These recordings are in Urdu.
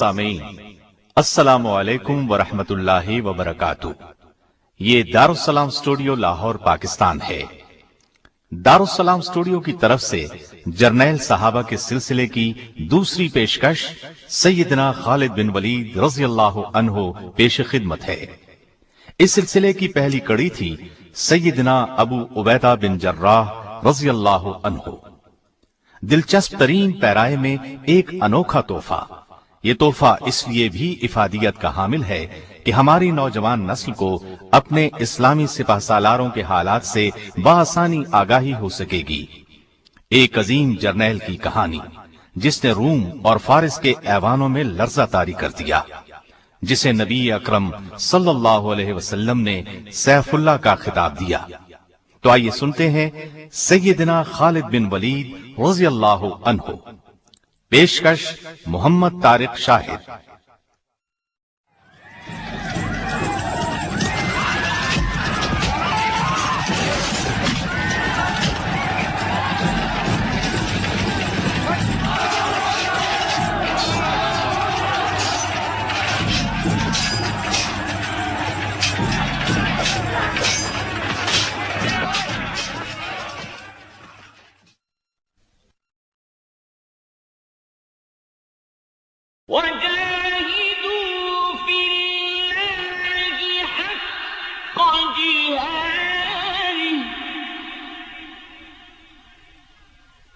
سامعین، السلام علیکم ورحمۃ اللہ وبرکاتہ۔ یہ دارالسلام اسٹوڈیو لاہور پاکستان ہے۔ دارالسلام اسٹوڈیو کی طرف سے جرنیل صحابہ کے سلسلے کی دوسری پیشکش سیدنا خالد بن ولید رضی اللہ عنہ پیش خدمت ہے۔ اس سلسلے کی پہلی کڑی تھی سیدنا ابو عبیدہ بن جراح رضی اللہ عنہ۔ دلچسپ ترین پیرائے میں ایک انوکھا تحفہ۔ یہ تحفہ اس لیے بھی افادیت کا حامل ہے کہ ہماری نوجوان نسل کو اپنے اسلامی سپہ سالاروں کے حالات سے بآسانی آگاہی ہو سکے گی۔ ایک عظیم جرنیل کی کہانی جس نے روم اور فارس کے ایوانوں میں لرزہ طاری کر دیا، جسے نبی اکرم صلی اللہ علیہ وسلم نے سیف اللہ کا خطاب دیا۔ تو آئیے سنتے ہیں سیدنا خالد بن ولید رضی اللہ عنہ۔ پیشکش محمد طارق شاہد۔ وَجَاهِدُوا فِي اللَّهِ حَقَّ جِهَادِهِ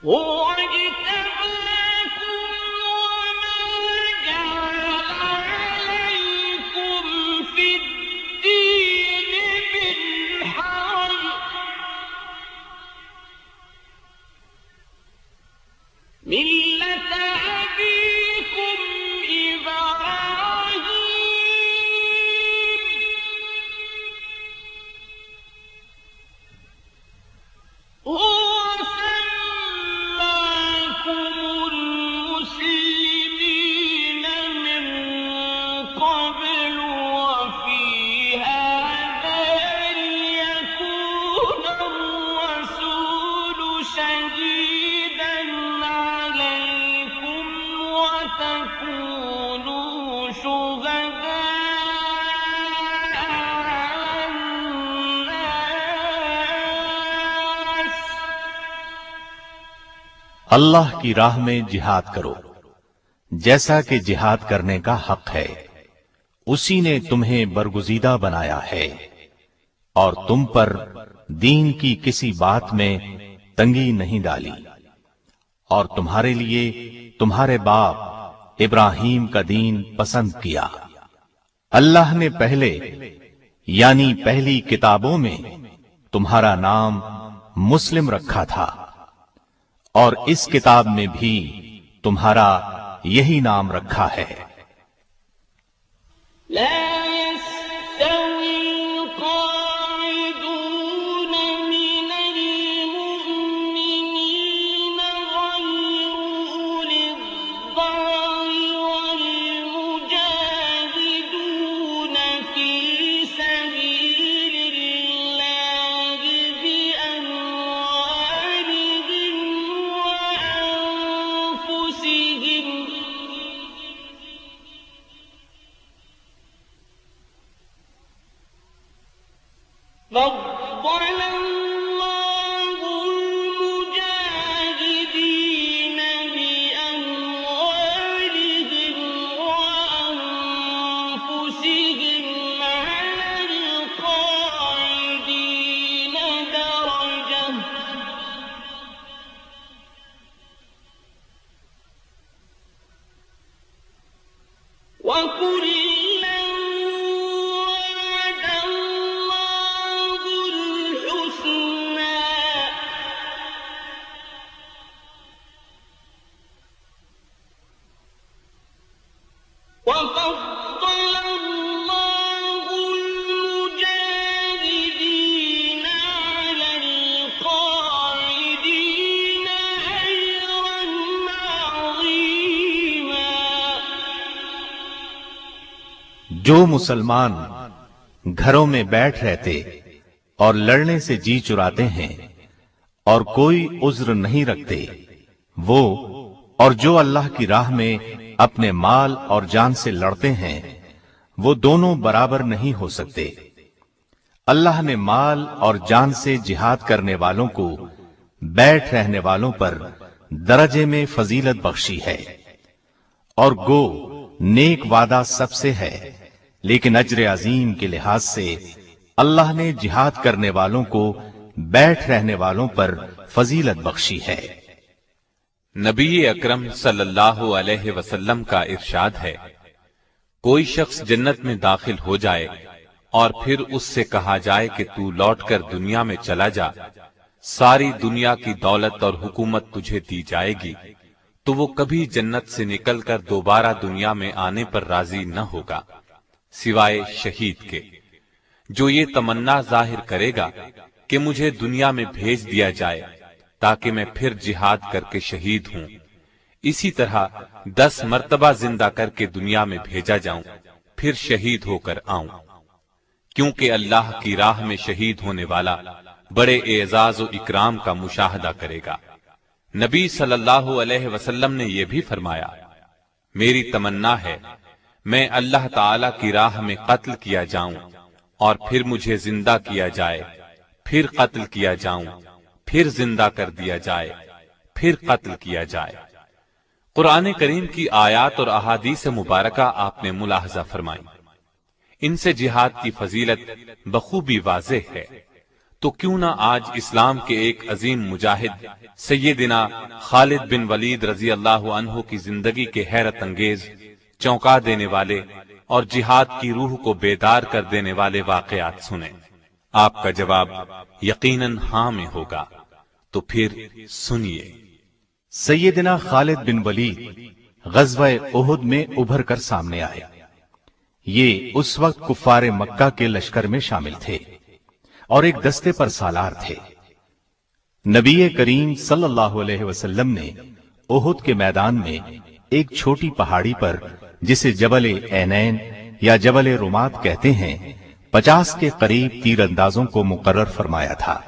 هُوَ اجْتَبَاكُمْ وَمَا جَعَلَ عَلَيْكُمْ فِي الدِّينِ مِنْ حَرَجٍ مِلَّةَ أَبِيكُمْ اللہ کی راہ میں جہاد کرو جیسا کہ جہاد کرنے کا حق ہے۔ اسی نے تمہیں برگزیدہ بنایا ہے اور تم پر دین کی کسی بات میں تنگی نہیں ڈالی، اور تمہارے لیے تمہارے باپ ابراہیم کا دین پسند کیا۔ اللہ نے پہلے یعنی پہلی کتابوں میں تمہارا نام مسلم رکھا تھا، اور اس کتاب میں بھی تمہارا یہی نام رکھا ہے۔ لا يستوي القاعدون من المؤمنين غير أولي الضرر والمجاهدون في سبيل الله بأموالهم وأنفسهم فضل الله المجاهدين بأموالهم وأنفسهم على القاعدين درجة وكلا وعد الله الحسنى وفضل الله المجاهدين على القاعدين أجرا عظيما۔ جو مسلمان گھروں میں بیٹھ رہتے اور لڑنے سے جی چراتے ہیں اور کوئی عذر نہیں رکھتے، وہ اور جو اللہ کی راہ میں اپنے مال اور جان سے لڑتے ہیں وہ دونوں برابر نہیں ہو سکتے۔ اللہ نے مال اور جان سے جہاد کرنے والوں کو بیٹھ رہنے والوں پر درجے میں فضیلت بخشی ہے، اور گو نیک وعدہ سب سے ہے، لیکن اجر عظیم کے لحاظ سے اللہ نے جہاد کرنے والوں کو بیٹھ رہنے والوں پر فضیلت بخشی ہے۔ نبی اکرم صلی اللہ علیہ وسلم کا ارشاد ہے، کوئی شخص جنت میں داخل ہو جائے اور پھر اس سے کہا جائے کہ تو لوٹ کر دنیا میں چلا جا، ساری دنیا کی دولت اور حکومت تجھے دی جائے گی، تو وہ کبھی جنت سے نکل کر دوبارہ دنیا میں آنے پر راضی نہ ہوگا سوائے شہید کے، جو یہ تمنا ظاہر کرے گا کہ مجھے دنیا میں بھیج دیا جائے تاکہ میں پھر جہاد کر کے شہید ہوں، اسی طرح 10 مرتبہ زندہ کر کے دنیا میں بھیجا جاؤں، پھر شہید ہو کر آؤں، کیونکہ اللہ کی راہ میں شہید ہونے والا بڑے اعزاز و اکرام کا مشاہدہ کرے گا۔ نبی صلی اللہ علیہ وسلم نے یہ بھی فرمایا، میری تمنا ہے میں اللہ تعالی کی راہ میں قتل کیا جاؤں اور پھر مجھے زندہ کیا جائے، پھر قتل کیا جاؤں، پھر زندہ کر دیا جائے، پھر قتل کیا جائے۔ قرآن کریم کی آیات اور احادیث مبارکہ آپ نے ملاحظہ فرمائی، ان سے جہاد کی فضیلت بخوبی واضح ہے، تو کیوں نہ آج اسلام کے ایک عظیم مجاہد سیدنا خالد بن ولید رضی اللہ عنہ کی زندگی کے حیرت انگیز، چونکا دینے والے اور جہاد کی روح کو بیدار کر دینے والے واقعات سنیں۔ آپ کا جواب یقیناً ہاں میں ہوگا، تو پھر سنیے۔ سیدنا خالد بن ولید غزوہ احد میں ابھر کر سامنے آئے۔ یہ اس وقت کفار مکہ کے لشکر میں شامل تھے اور ایک دستے پر سالار تھے۔ نبی کریم صلی اللہ علیہ وسلم نے احد کے میدان میں ایک چھوٹی پہاڑی پر، جسے جبل عینین یا جبل رمات کہتے ہیں، 50 کے قریب تیر اندازوں کو مقرر فرمایا تھا۔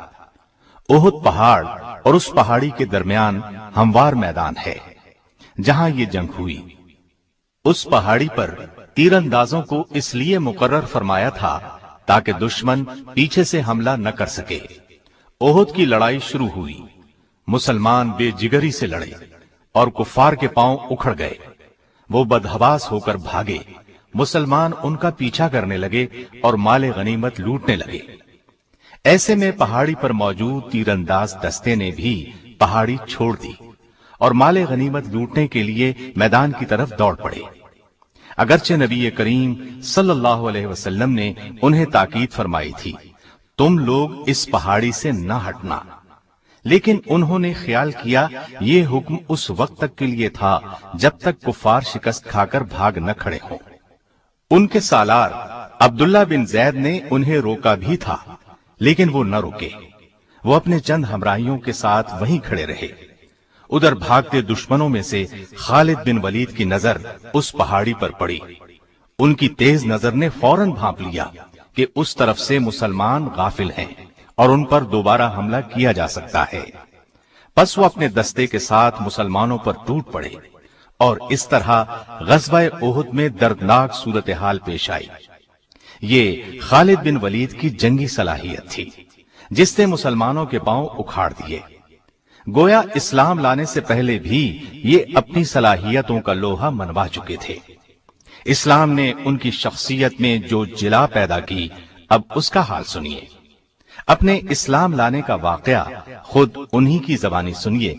احد پہاڑ اور اس پہاڑی کے درمیان ہموار میدان ہے جہاں یہ جنگ ہوئی۔ اس پہاڑی پر تیر اندازوں کو اس لیے مقرر فرمایا تھا تاکہ دشمن پیچھے سے حملہ نہ کر سکے۔ احد کی لڑائی شروع ہوئی، مسلمان بے جگری سے لڑے اور کفار کے پاؤں اکھڑ گئے، وہ بدحواس ہو کر بھاگے، مسلمان ان کا پیچھا کرنے لگے اور مال غنیمت لوٹنے لگے۔ ایسے میں پہاڑی پر موجود تیر انداز دستے نے بھی پہاڑی چھوڑ دی اور مال غنیمت لوٹنے کے لیے میدان کی طرف دوڑ پڑے۔ اگرچہ نبی کریم صلی اللہ علیہ وسلم نے انہیں تاکید فرمائی تھی، تم لوگ اس پہاڑی سے نہ ہٹنا، لیکن انہوں نے خیال کیا یہ حکم اس وقت تک کے لیے تھا جب تک کفار شکست کھا کر بھاگ نہ کھڑے ہوں۔ ان کے سالار عبداللہ بن زید نے انہیں روکا بھی تھا، لیکن وہ نہ رکے، وہ اپنے چند ہمراہیوں کے ساتھ وہیں کھڑے رہے۔ ادھر بھاگتے دشمنوں میں سے خالد بن ولید کی نظر اس پہاڑی پر پڑی۔ ان کی تیز نظر نے فوراً بھانپ لیا کہ اس طرف سے مسلمان غافل ہیں اور ان پر دوبارہ حملہ کیا جا سکتا ہے۔ پس وہ اپنے دستے کے ساتھ مسلمانوں پر ٹوٹ پڑے اور اس طرح غزوہ احد میں دردناک صورتحال پیش آئی۔ یہ خالد بن ولید کی جنگی صلاحیت تھی جس نے مسلمانوں کے پاؤں اکھاڑ دیے۔ گویا اسلام لانے سے پہلے بھی یہ اپنی صلاحیتوں کا لوہا منوا چکے تھے۔ اسلام نے ان کی شخصیت میں جو جلا پیدا کی، اب اس کا حال سنیے۔ اپنے اسلام لانے کا واقعہ خود انہی کی زبانی سنیے۔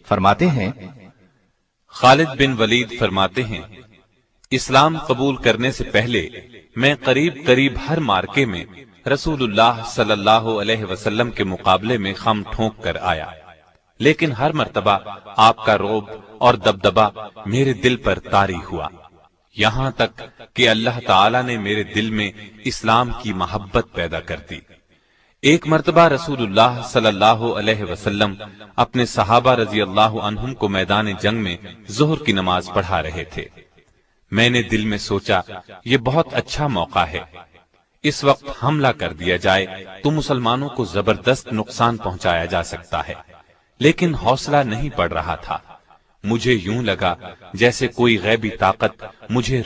فرماتے ہیں، خالد بن ولید فرماتے ہیں، اسلام قبول کرنے سے پہلے میں قریب ہر مارکے میں رسول اللہ صلی اللہ علیہ وسلم کے مقابلے میں خم ٹھونک کر آیا، لیکن ہر مرتبہ آپ کا رعب اور دبدبا میرے دل پر طاری ہوا، یہاں تک کہ اللہ تعالی نے میرے دل میں اسلام کی محبت پیدا کر دی۔ ایک مرتبہ رسول اللہ صلی اللہ علیہ وسلم اپنے صحابہ رضی اللہ عنہم کو میدان جنگ میں ظہر کی نماز پڑھا رہے تھے۔ میں نے دل میں سوچا یہ بہت اچھا موقع ہے، اس وقت حملہ کر دیا جائے تو مسلمانوں کو زبردست نقصان پہنچایا جا سکتا ہے، لیکن حوصلہ نہیں پڑ رہا تھا۔ مجھے یوں لگا جیسے کوئی غیبی طاقت مجھے